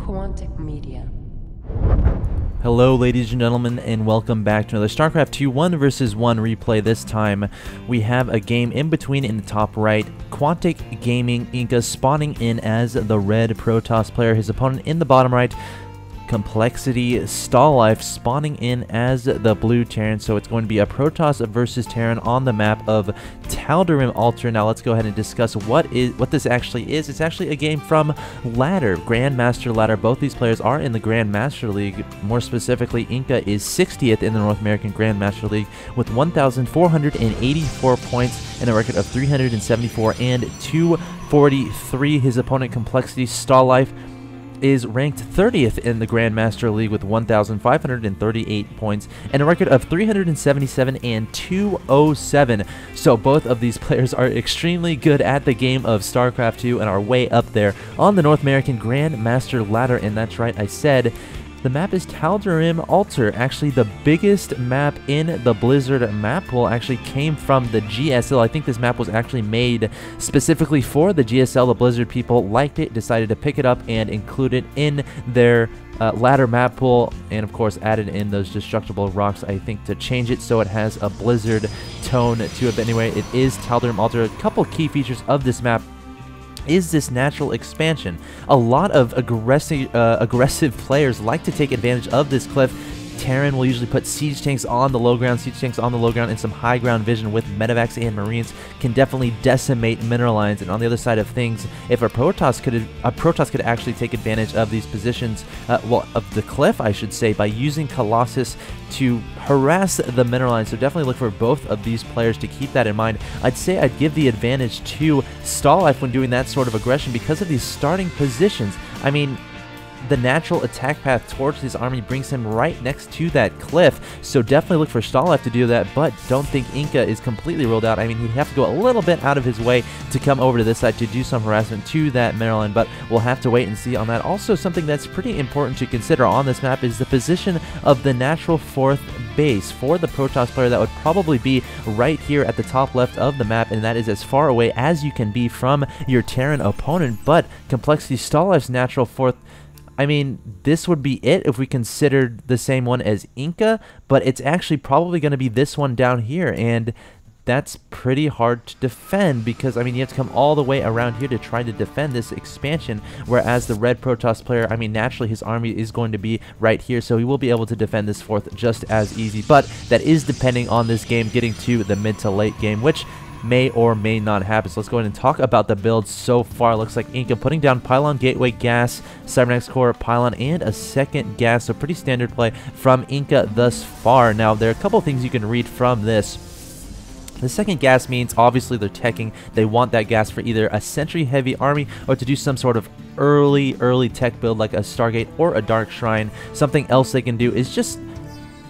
Quantic Media. Hello ladies and gentlemen, and welcome back to another Starcraft 2 1 vs 1 replay. This time we have a game in between in the top right. QxGiNkA spawning in as the red Protoss player, his opponent in the bottom right. coLstalife spawning in as the blue Terran, so it's going to be a Protoss versus Terran on the map of tal'darim Altar. Now let's go ahead and discuss what this actually is. It's actually a game from Ladder, Grandmaster Ladder. Both these players are in the Grandmaster League. More specifically, Inca is 60th in the North American Grandmaster League with 1,484 points and a record of 374 and 243. His opponent, coLstalife, is ranked 30th in the Grandmaster League with 1,538 points and a record of 377 and 207. So both of these players are extremely good at the game of StarCraft 2 and are way up there on the North American Grandmaster Ladder. And that's right, I said the map is tal'darim Altar. Actually, the biggest map in the Blizzard map pool actually came from the GSL. I think this map was actually made specifically for the GSL. The Blizzard people liked it, decided to pick it up and include it in their ladder map pool, and of course added in those destructible rocks, I think, to change it so it has a Blizzard tone to it. But anyway, it is tal'darim Altar. A couple key features of this map is this natural expansion. A lot of aggressive players like to take advantage of this cliff. Terran will usually put siege tanks on the low ground, and some high ground vision with medevacs and marines can definitely decimate mineral lines. And on the other side of things, if a Protoss could actually take advantage of these positions, of the cliff, I should say, by using Colossus to harass the mineral lines. So definitely look for both of these players to keep that in mind. I'd say I'd give the advantage to StarLife when doing that sort of aggression because of these starting positions. I mean, the natural attack path towards his army brings him right next to that cliff, so definitely look for StarLife to do that, but don't think Inca is completely ruled out. I mean, he'd have to go a little bit out of his way to come over to this side to do some harassment to that Maryland, but we'll have to wait and see on that. Also, something that's pretty important to consider on this map is the position of the natural fourth base for the Protoss player. That would probably be right here at the top left of the map, and that is as far away as you can be from your Terran opponent. But coLstalife's natural fourth, I mean, this would be it if we considered the same one as Inca, but it's actually probably going to be this one down here, and that's pretty hard to defend because, I mean, you have to come all the way around here to try to defend this expansion, whereas the red Protoss player, I mean, naturally his army is going to be right here, so he will be able to defend this fourth just as easy, but that is depending on this game getting to the mid to late game, which may or may not happen. So let's go ahead and talk about the build so far. Looks like Inca putting down Pylon, Gateway, Gas, Cybernetics Core, Pylon, and a second Gas. So pretty standard play from Inca thus far. Now, there are a couple things you can read from this. The second gas means obviously they're teching. They want that gas for either a sentry heavy army or to do some sort of early tech build like a Stargate or a Dark Shrine. Something else they can do is just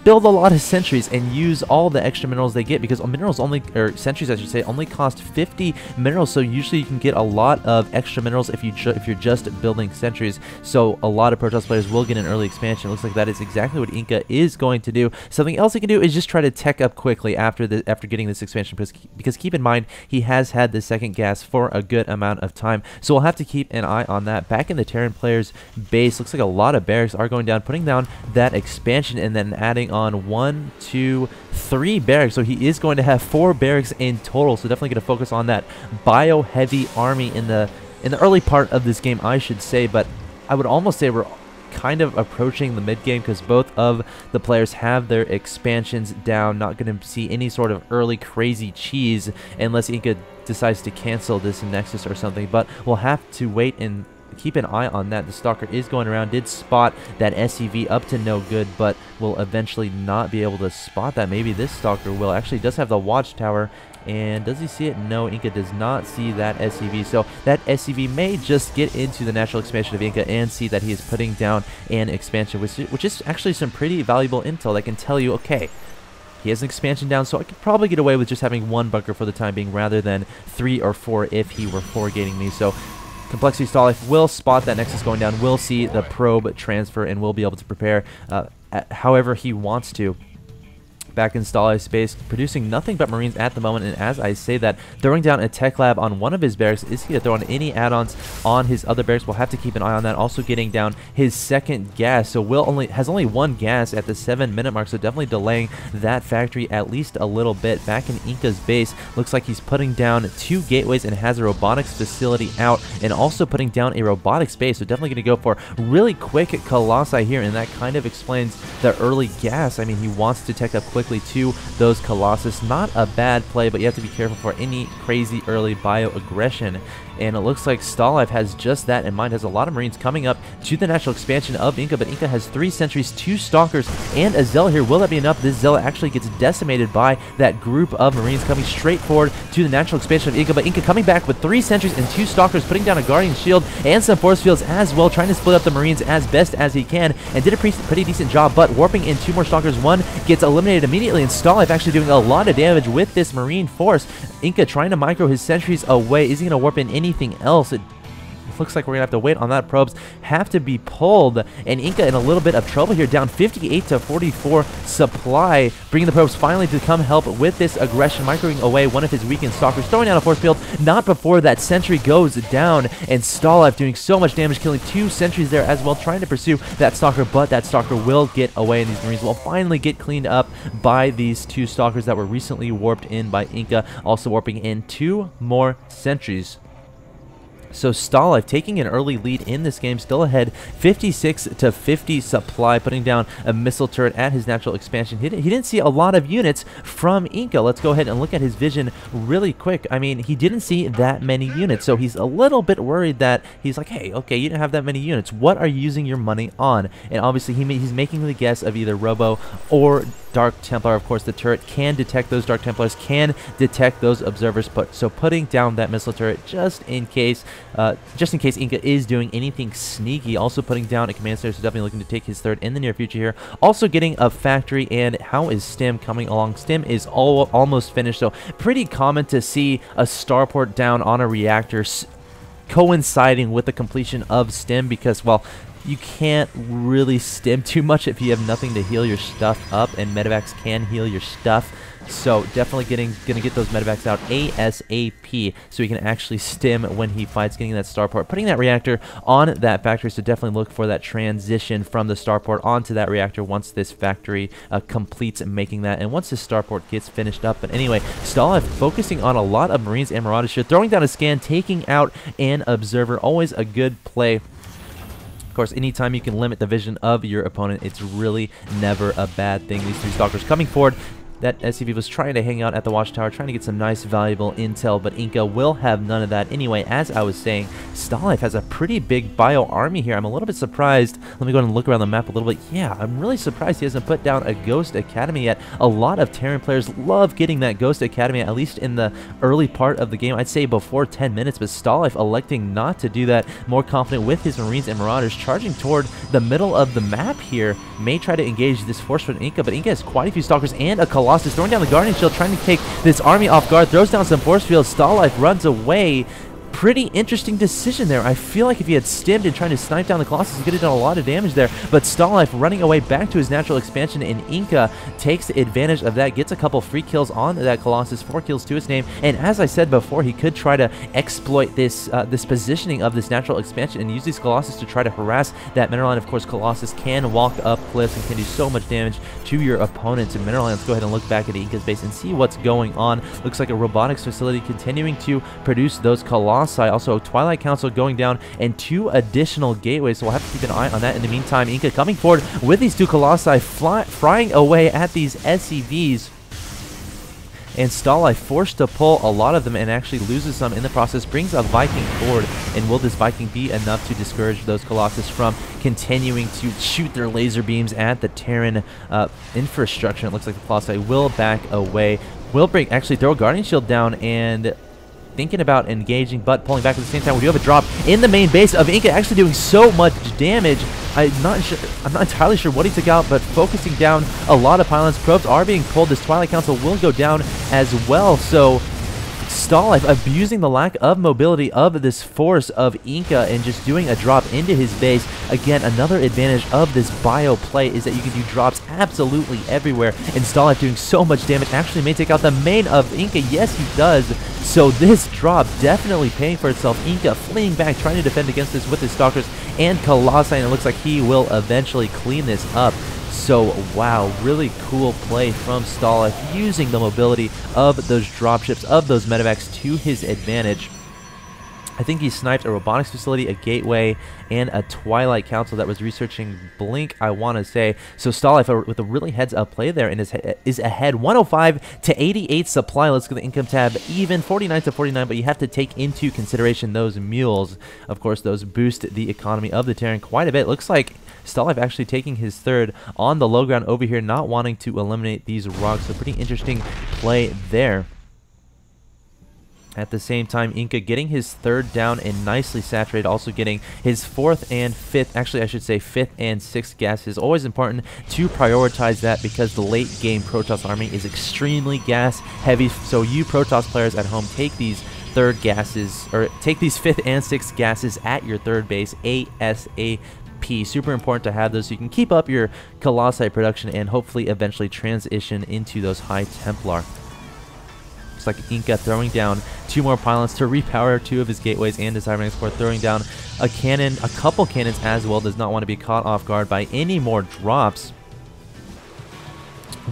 build a lot of sentries and use all the extra minerals they get, because minerals only, or sentries I should say, only cost 50 minerals, so usually you can get a lot of extra minerals if you're just building sentries. So a lot of Protoss players will get an early expansion. It looks like that is exactly what Inca is going to do. Something else he can do is just try to tech up quickly after getting this expansion, because keep in mind he has had the second gas for a good amount of time, so we'll have to keep an eye on that. Back in the Terran players base, looks like a lot of barracks are going down, putting down that expansion and then adding on 1, 2, 3 barracks. So he is going to have 4 barracks in total, so definitely going to focus on that bio heavy army in the early part of this game, I should say. But I would almost say we're kind of approaching the mid game because both of the players have their expansions down. Not going to see any sort of early crazy cheese unless Inca decides to cancel this Nexus or something, but we'll have to wait and keep an eye on that. The Stalker is going around, did spot that SCV up to no good, but will eventually not be able to spot that. Maybe this Stalker will. Actually does have the Watchtower, and does he see it? No, Inca does not see that SCV, so that SCV may just get into the natural expansion of Inca and see that he is putting down an expansion, which is actually some pretty valuable intel that can tell you, okay, he has an expansion down, so I could probably get away with just having 1 bunker for the time being rather than 3 or 4 if he were 4-gating me. So coLstalife will spot that Nexus going down, will see the probe transfer, and will be able to prepare however he wants to. back in StarLife's base, producing nothing but Marines at the moment. And as I say that, throwing down a tech lab on one of his barracks. Is he going to throw on any add-ons on his other barracks? We'll have to keep an eye on that. Also getting down his second gas. So Will has only one gas at the 7-minute mark, so definitely delaying that factory at least a little bit. Back in Inka's base, looks like he's putting down 2 gateways and has a robotics facility out, and also putting down a robotics base. So definitely going to go for really quick Colossi here, and that kind of explains the early gas. I mean, he wants to tech up quickly to those Colossus. Not a bad play, but you have to be careful for any crazy early bio-aggression. And it looks like StarLife has just that in mind, has a lot of Marines coming up to the natural expansion of Inka, but Inka has 3 sentries, 2 stalkers, and a Zealot here. Will that be enough? This Zealot actually gets decimated by that group of Marines coming straight forward to the natural expansion of Inka, but Inka coming back with 3 sentries and 2 stalkers, putting down a Guardian Shield and some force fields as well, trying to split up the Marines as best as he can, and did a pretty decent job, but warping in 2 more stalkers. One gets eliminated immediately, and StarLife actually doing a lot of damage with this Marine force. Inka trying to micro his sentries away. Is he going to warp in anything else? It looks like we're gonna have to wait on that. Probes have to be pulled, and Inka in a little bit of trouble here, down 58 to 44 supply, bringing the probes finally to come help with this aggression, microing away one of his weakened stalkers, throwing down a force field, not before that sentry goes down, and StarLife doing so much damage, killing 2 sentries there as well, trying to pursue that stalker, but that stalker will get away, and these Marines will finally get cleaned up by these 2 stalkers that were recently warped in by Inka, also warping in 2 more sentries. So StarLife taking an early lead in this game, still ahead 56 to 50 supply, putting down a missile turret at his natural expansion. He didn't see a lot of units from Inka. Let's go ahead and look at his vision really quick. I mean, he didn't see that many units, so he's a little bit worried that he's like, hey, okay, you didn't have that many units. What are you using your money on? And obviously he's making the guess of either Robo or Dark Templar. Of course, the turret can detect those Dark Templars, can detect those observers, but so putting down that missile turret just in case Inka is doing anything sneaky. Also putting down a command center, so definitely looking to take his 3rd in the near future here. Also getting a factory. And how is Stim coming along? Stim is almost finished, so pretty common to see a starport down on a reactor coinciding with the completion of Stim, because, well, you can't really stim too much if you have nothing to heal your stuff up, and medevacs can heal your stuff. So definitely gonna get those medevacs out ASAP so he can actually stim when he fights, getting that starport, putting that reactor on that factory. So definitely look for that transition from the starport onto that reactor once this factory completes making that, and once this starport gets finished up. But anyway, StarLife focusing on a lot of Marines and Marauders here, throwing down a scan, taking out an observer. Always a good play. Of course, anytime you can limit the vision of your opponent, it's really never a bad thing. These 3 stalkers coming forward. That SCV was trying to hang out at the watchtower, trying to get some nice, valuable intel, but Inka will have none of that. Anyway, as I was saying, StarLife has a pretty big bio army here. I'm a little bit surprised. Let me go and look around the map a little bit. Yeah, I'm really surprised he hasn't put down a Ghost Academy yet. A lot of Terran players love getting that Ghost Academy, at least in the early part of the game. I'd say before 10 minutes, but StarLife electing not to do that. More confident with his Marines and Marauders, charging toward the middle of the map here. May try to engage this force from Inka, but Inka has quite a few stalkers and a Colossus, throwing down the Guardian Shield, trying to take this army off guard, throws down some force fields. StarLife runs away. Pretty interesting decision there. I feel like if he had stimmed and trying to snipe down the Colossus, he could have done a lot of damage there. But StarLife running away back to his natural expansion, and Inka takes advantage of that, gets a couple free kills on that Colossus, 4 kills to his name. And as I said before, he could try to exploit this this positioning of this natural expansion and use these Colossus to try to harass that mineral line. Of course, Colossus can walk up cliffs and can do so much damage to your opponent's mineral line. Let's go ahead and look back at Inka's base and see what's going on. Looks like a robotics facility continuing to produce those Colossus. Also, Twilight Council going down, and 2 additional gateways, so we'll have to keep an eye on that. In the meantime, Inka coming forward with these 2 Colossi, frying away at these SCVs. And StarLife forced to pull a lot of them and actually loses some in the process, brings a Viking forward, and will this Viking be enough to discourage those Colossus from continuing to shoot their laser beams at the Terran infrastructure? It looks like the Colossi will back away, will actually throw a Guardian Shield down, and thinking about engaging but pulling back at the same time. We do have a drop in the main base of Inka, actually doing so much damage. I'm not entirely sure what he took out, but focusing down a lot of pylons. Probes are being pulled. This Twilight Council will go down as well. So Stal'dariM abusing the lack of mobility of this force of QxGiNkA and just doing a drop into his base. Again, another advantage of this bio play is that you can do drops absolutely everywhere, and Stal'dariM doing so much damage actually may take out the main of QxGiNkA. Yes, he does. So this drop definitely paying for itself. QxGiNkA fleeing back, trying to defend against this with his Stalkers and coLstalife, and it looks like he will eventually clean this up. So, wow, really cool play from Stal'dariM, using the mobility of those dropships, of those medevacs to his advantage. I think he sniped a robotics facility, a gateway, and a Twilight Council that was researching Blink, I want to say. So Stal'dariM with a really heads-up play there and is ahead 105 to 88 supply. Let's go to the income tab, even 49 to 49, but you have to take into consideration those mules. Of course, those boost the economy of the Terran quite a bit. Looks like Stal'dariM actually taking his third on the low ground over here, not wanting to eliminate these rocks. So pretty interesting play there. At the same time, QxGiNkA getting his third down and nicely saturated, also getting his fourth and fifth, actually I should say fifth and sixth gases. Always important to prioritize that because the late game Protoss army is extremely gas heavy. So you Protoss players at home, take these third gases, or take these fifth and sixth gases at your third base ASAP. Super important to have those so you can keep up your Colossi production and hopefully eventually transition into those high Templar. Looks like QxGiNkA throwing down 2 more pylons to repower 2 of his gateways and his Cybernetic Core, throwing down a cannon, a couple cannons as well. Does not want to be caught off guard by any more drops.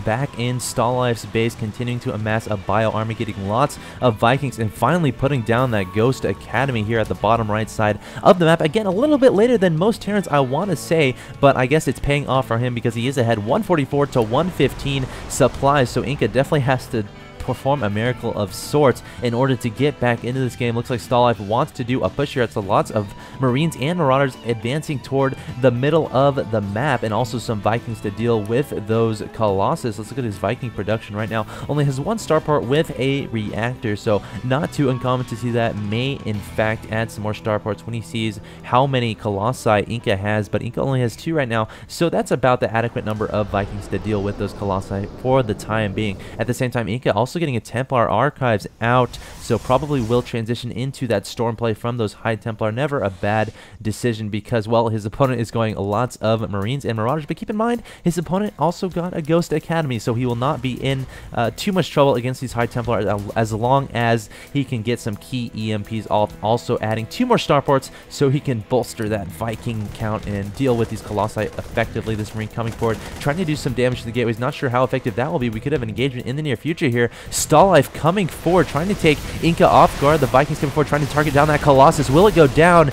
Back in Stal'dariM's base, continuing to amass a bio army, getting lots of Vikings, and finally putting down that Ghost Academy here at the bottom right side of the map. Again, a little bit later than most Terrans, I want to say, but I guess it's paying off for him because he is ahead 144 to 115 supplies. So QxGiNkA definitely has to perform a miracle of sorts in order to get back into this game. Looks like Stal'dariM wants to do a push here. It's lots of Marines and Marauders advancing toward the middle of the map, and also some Vikings to deal with those Colossus. Let's look at his Viking production right now. Only has 1 starport with a reactor, so not too uncommon to see that. May in fact add some more starports when he sees how many Colossi QxGiNkA has, but QxGiNkA only has 2 right now, so that's about the adequate number of Vikings to deal with those Colossi for the time being. At the same time, QxGiNkA also getting a Templar Archives out, so probably will transition into that storm play from those high Templar. Never a bad decision because, well, his opponent is going lots of Marines and Marauders, but keep in mind his opponent also got a Ghost Academy, so he will not be in too much trouble against these high Templar as long as he can get some key EMPs off. Also adding 2 more starports so he can bolster that Viking count and deal with these Colossi effectively. This Marine coming forward, trying to do some damage to the gateways. Not sure how effective that will be. We could have an engagement in the near future here. Stal'dariM coming forward, trying to take QxGiNkA off guard. The Vikings coming forward, trying to target down that Colossus. Will it go down?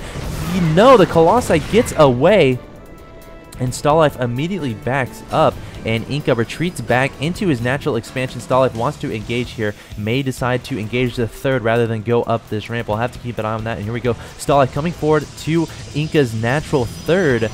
You know, the Colossi gets away, and Stal'dariM immediately backs up, and QxGiNkA retreats back into his natural expansion. Stal'dariM wants to engage here, may decide to engage the third rather than go up this ramp. We'll have to keep an eye on that, and here we go. Stal'dariM coming forward to QxGiNkA's natural third,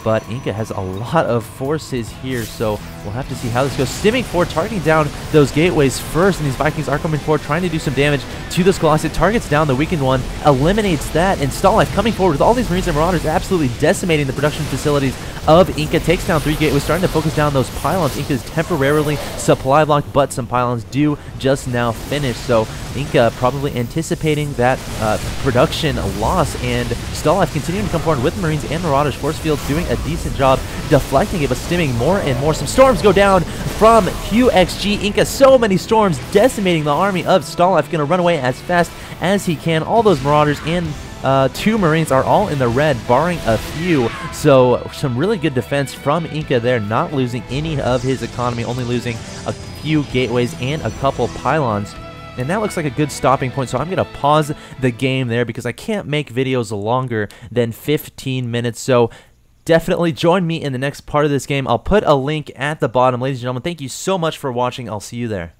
but QxGiNkA has a lot of forces here, so we'll have to see how this goes. Stimming forward, targeting down those gateways first, and these Vikings are coming forward, trying to do some damage to this Colossus. Targets down the weakened one, eliminates that, and Stal'dariM coming forward with all these Marines and Marauders, absolutely decimating the production facilities of QxGiNkA. Takes down 3 gateways, starting to focus down those pylons. QxGiNkA is temporarily supply blocked, but some pylons do just now finish, so QxGiNkA probably anticipating that production loss, and Stal'dariM continuing to come forward with Marines and Marauders. Force fields doing a decent job deflecting it, but stimming more and more. Some storms go down from QxGiNkA. So many storms decimating the army of Stal'dariM. Going to run away as fast as he can. All those Marauders and 2 Marines are all in the red, barring a few. So some really good defense from QxGiNkA there, not losing any of his economy, only losing a few gateways and a couple pylons. And that looks like a good stopping point, so I'm going to pause the game there because I can't make videos longer than 15 minutes. So definitely join me in the next part of this game. I'll put a link at the bottom. Ladies and gentlemen, thank you so much for watching. I'll see you there.